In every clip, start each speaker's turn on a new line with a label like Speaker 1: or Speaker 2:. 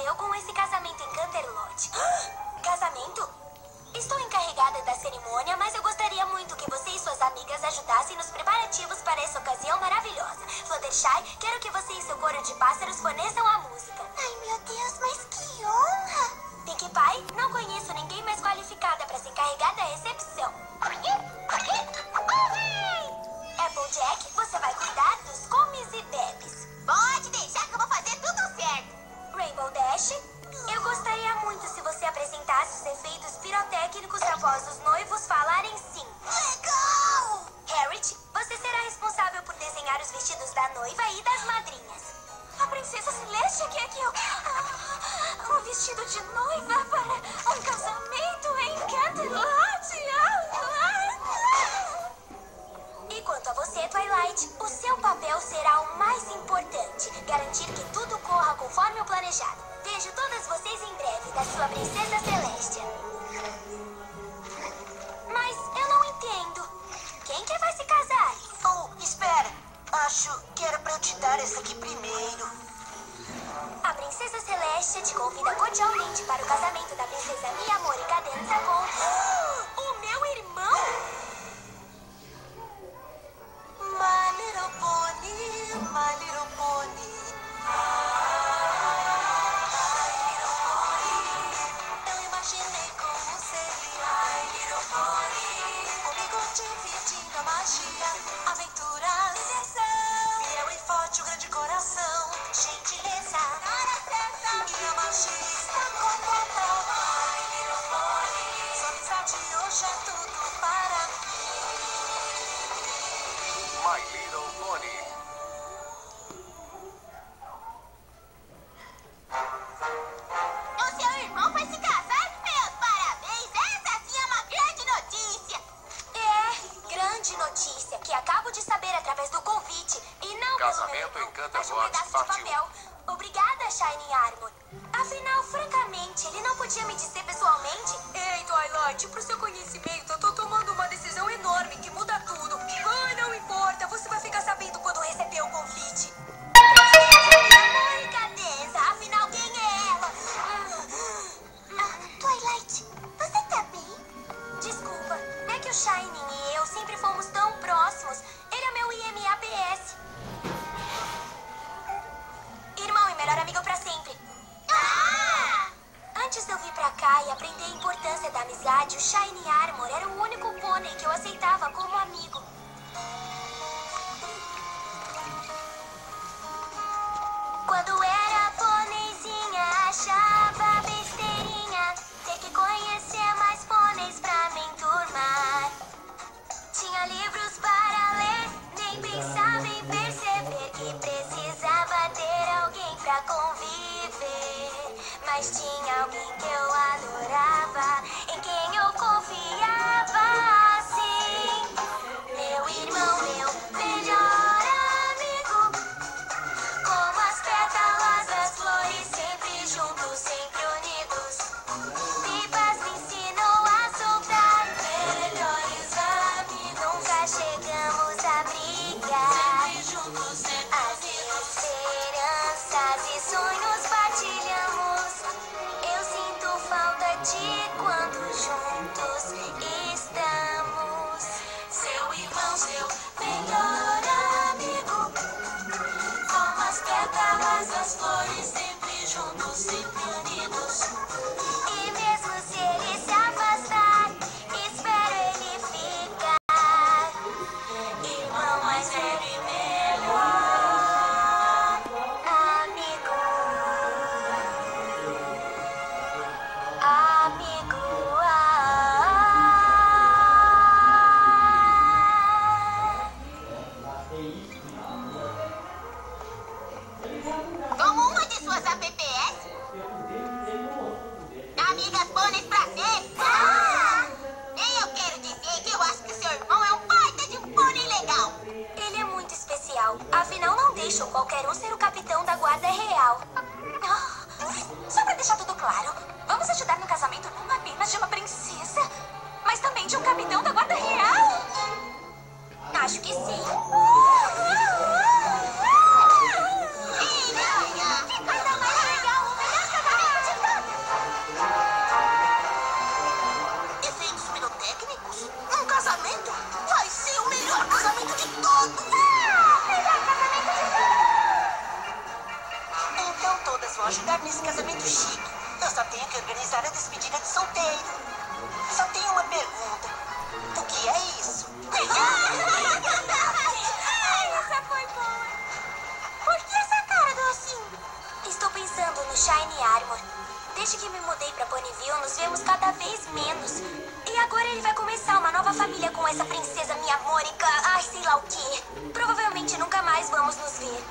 Speaker 1: eu com esse casamento em Canterlot. Casamento? Estou encarregada da cerimônia, mas eu gostaria muito que você e suas amigas ajudassem nos preparativos para essa ocasião maravilhosa. Fluttershy, quero que você e seu coro de pássaros forneçam a música.
Speaker 2: Ai, meu Deus, mas que honra!
Speaker 1: Pinkie Pie, não conheço ninguém mais qualificada para se encarregar da recepção. Applejack, você vai cuidar dos comes e bebes.
Speaker 2: Pode deixar que eu vou fazer tudo certo.
Speaker 1: Rainbow Dash, eu gostaria muito se você apresentasse os efeitos pirotécnicos após os noivos falarem sim.
Speaker 2: Legal!
Speaker 1: Harriet, você será responsável por desenhar os vestidos da noiva e das madrinhas.
Speaker 2: A princesa Celeste quer que eu... um vestido de noiva para um casamento em Canterlot.
Speaker 1: E quanto a você, Twilight, o seu papel será o mais importante. Garantir que tudo corra conforme o planejado. Vejo todas vocês em breve, da sua princesa Celestia. Mas eu não entendo. Quem que vai se casar?
Speaker 3: Oh, espera. Acho que era pra eu te dar essa aqui primeiro.
Speaker 1: A princesa Celestia te convida cordialmente para o casamento da princesa Mia Amor e Cadenza com... o meu irmão?
Speaker 3: My little pony, my little pony. Eu imaginei como seria My little pony. Comigo dividindo a magia, aventura, diversão. Fiel e forte, o grande coração, gentileza, minha magia está completa. My little pony. Sua amizade hoje é tudo para mim.
Speaker 4: My Little Pony.
Speaker 2: O seu irmão vai se casar? Meus parabéns! Essa sim é uma grande notícia!
Speaker 1: Grande notícia que acabo de saber através do convite e não
Speaker 4: Casamento
Speaker 1: pelo meu
Speaker 4: em
Speaker 1: irmão,
Speaker 4: Canterlot,
Speaker 1: mas um pedaço
Speaker 4: parte
Speaker 1: de papel. Obrigada, Shining Armor. Afinal, francamente, ele não podia me dizer pessoalmente? Ei, Twilight, pro seu conhecimento, eu tô tomando uma decisão enorme que muda tudo. Ai, não importa, você vai ficar sabendo quando receber o convite. Amor e Cadenza, afinal, quem é ela?
Speaker 2: Twilight, você tá bem?
Speaker 1: Desculpa, é que o Shining e eu sempre fomos tão próximos. Ele é meu IMAPS. Irmão e melhor amigo pra sempre. Antes de eu vir pra cá e aprender a importância da amizade, o Shining Armor era o único pônei que eu aceitava como amigo. Quando era pôneizinha, achava besteirinha ter que conhecer mais pôneis pra me enturmar. Tinha livros para ler, nem pensava em perceber que precisava ter alguém pra conviver. Mas tinha alguém que eu adorava, em quem eu confiava, assim. Meu irmão, meu melhor amigo. Como as pétalas das flores, sempre juntos, sempre unidos. Pipas me ensinam a soltar. Melhores amigos. Nunca chegamos a brigar. Sempre juntos, sempre unidos. As esperanças e sonhos partilhamos. Eu sinto falta de quando juntos estamos. Seu irmão, seu melhor amigo. Como as pétalas das flores, sempre juntos, sempre unidos. E mesmo se ele se afastar, espero ele ficar. Irmão mais velho e melhor amigo. Amigo,
Speaker 2: Como uma de suas APPS? Amigas pôneis pra sempre! E eu quero dizer que eu acho que seu irmão é um baita de um pônei legal!
Speaker 1: ele é muito especial. Afinal, não deixam qualquer um ser o capitão da guarda real.
Speaker 2: Só pra deixar tudo claro, vamos ajudar no casamento não apenas de uma princesa, mas também de um capitão da guarda real?
Speaker 1: Acho que sim.
Speaker 2: Que coisa mais legal! O melhor casamento
Speaker 3: casamento chique. Eu só tenho que organizar a despedida de solteiro. Só tenho uma pergunta. O que é isso?
Speaker 1: Essa foi boa. Por que essa cara, docinho? Estou pensando no Shiny Armor. Desde que me mudei pra Ponyville, nos vemos cada vez menos. E agora ele vai começar uma nova família com essa princesa minha Mônica. Ai, sei lá o quê. Provavelmente nunca mais vamos nos ver.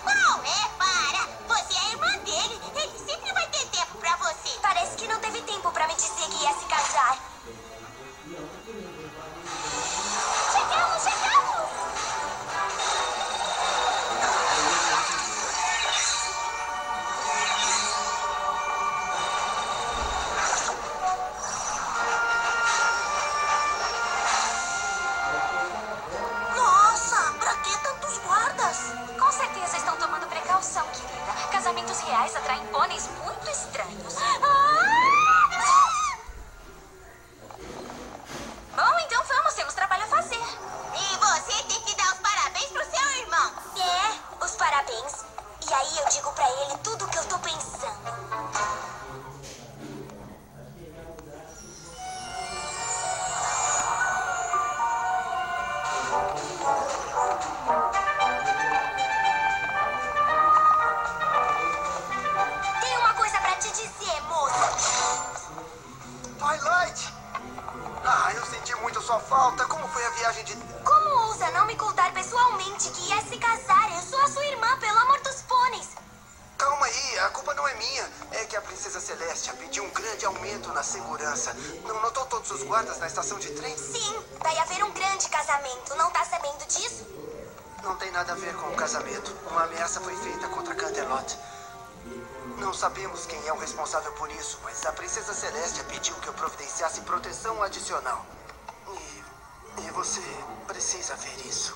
Speaker 2: Não, para! Você é a irmã dele. Ele sempre vai ter tempo pra você.
Speaker 1: Parece que não teve tempo pra me dizer que ia se casar.
Speaker 2: Chegamos!
Speaker 3: Nossa, pra que tantos guardas?
Speaker 2: Com certeza estão tomando precaução, querida. Casamentos reais atraem pôneis muito estranhos. Bom, então vamos, temos trabalho a fazer.
Speaker 1: E você tem que dar os parabéns pro seu irmão. É, os parabéns. E aí eu digo pra ele tudo o que eu tô pensando. Tem uma coisa pra te dizer, moça.
Speaker 4: Twilight! Eu senti muito sua falta. Como foi a viagem de...
Speaker 1: Como ousa não me contar pessoalmente que ia se casar? Eu sou a sua irmã, pelo amor dos pôneis.
Speaker 4: Calma aí, a culpa não é minha. É que a Princesa Celestia pediu um grande aumento na segurança. Não notou todos os guardas na estação de trem?
Speaker 1: Sim, vai haver um grande casamento. Não tá sabendo disso?
Speaker 4: Não tem nada a ver com o casamento. Uma ameaça foi feita contra Canterlot. Não sabemos quem é o responsável por isso, mas a Princesa Celestia pediu que eu providenciasse proteção adicional. E você precisa ver isso.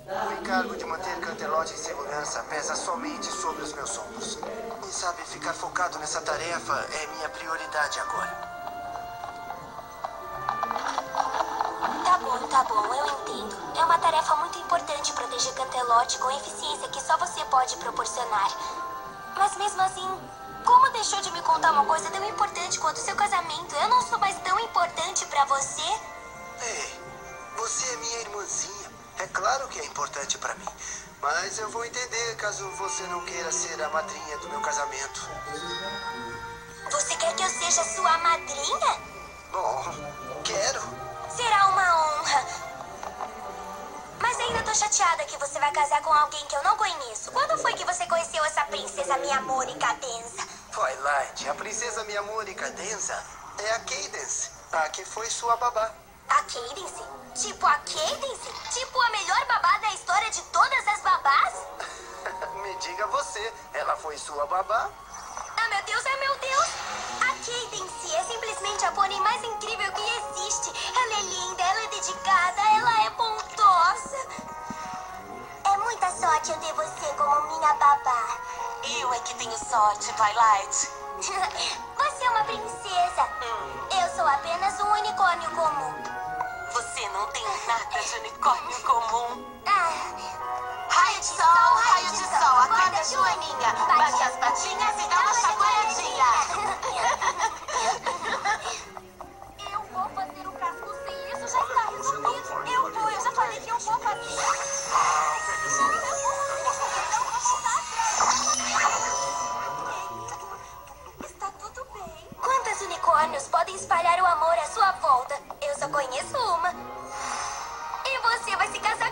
Speaker 4: O encargo de manter Canterlot em segurança pesa somente sobre os meus ombros. E sabe, ficar focado nessa tarefa é minha prioridade agora.
Speaker 1: Tá bom, eu entendo. É uma tarefa muito importante proteger Canterlot com eficiência que só você pode proporcionar. Mas mesmo assim, como deixou de me contar uma coisa tão importante quanto seu casamento? Eu não sou mais tão importante pra você?
Speaker 4: Ei, você é minha irmãzinha. É claro que é importante pra mim. Mas eu vou entender caso você não queira ser a madrinha do meu casamento.
Speaker 1: Você quer que eu seja sua madrinha?
Speaker 4: Bom, quero.
Speaker 1: Será uma honra. Mas ainda tô chateada que você vai casar com alguém que eu não conheço. Quando foi que você conheceu essa princesa minha Mônica Densa?
Speaker 4: Twilight, a princesa minha Mônica Densa é a Cadence, a que foi sua babá.
Speaker 1: A Cadence? Tipo a Cadence? Tipo a melhor babá da história de todas as babás?
Speaker 4: Me diga você, ela foi sua babá?
Speaker 1: Ah, meu Deus, meu Deus! A Cadence é simplesmente a pônei mais incrível que existe. Ela é linda, ela é dedicada, ela é bondosa. É muita sorte eu ter você como minha babá.
Speaker 3: Eu é que tenho sorte, Twilight.
Speaker 1: Você é uma princesa. Eu sou apenas um unicórnio comum.
Speaker 3: Você não tem nada de unicórnio comum.
Speaker 1: Raio de sol,
Speaker 3: acorda, Joaninha. Bate as patinhas e dá uma chacoalhadinha.
Speaker 1: Eu vou fazer o casco sim, isso já está resolvido. Eu já falei que eu vou fazer. Está tudo bem. Quantos unicórnios podem espalhar o amor à sua volta? Eu só conheço uma. E você vai se casar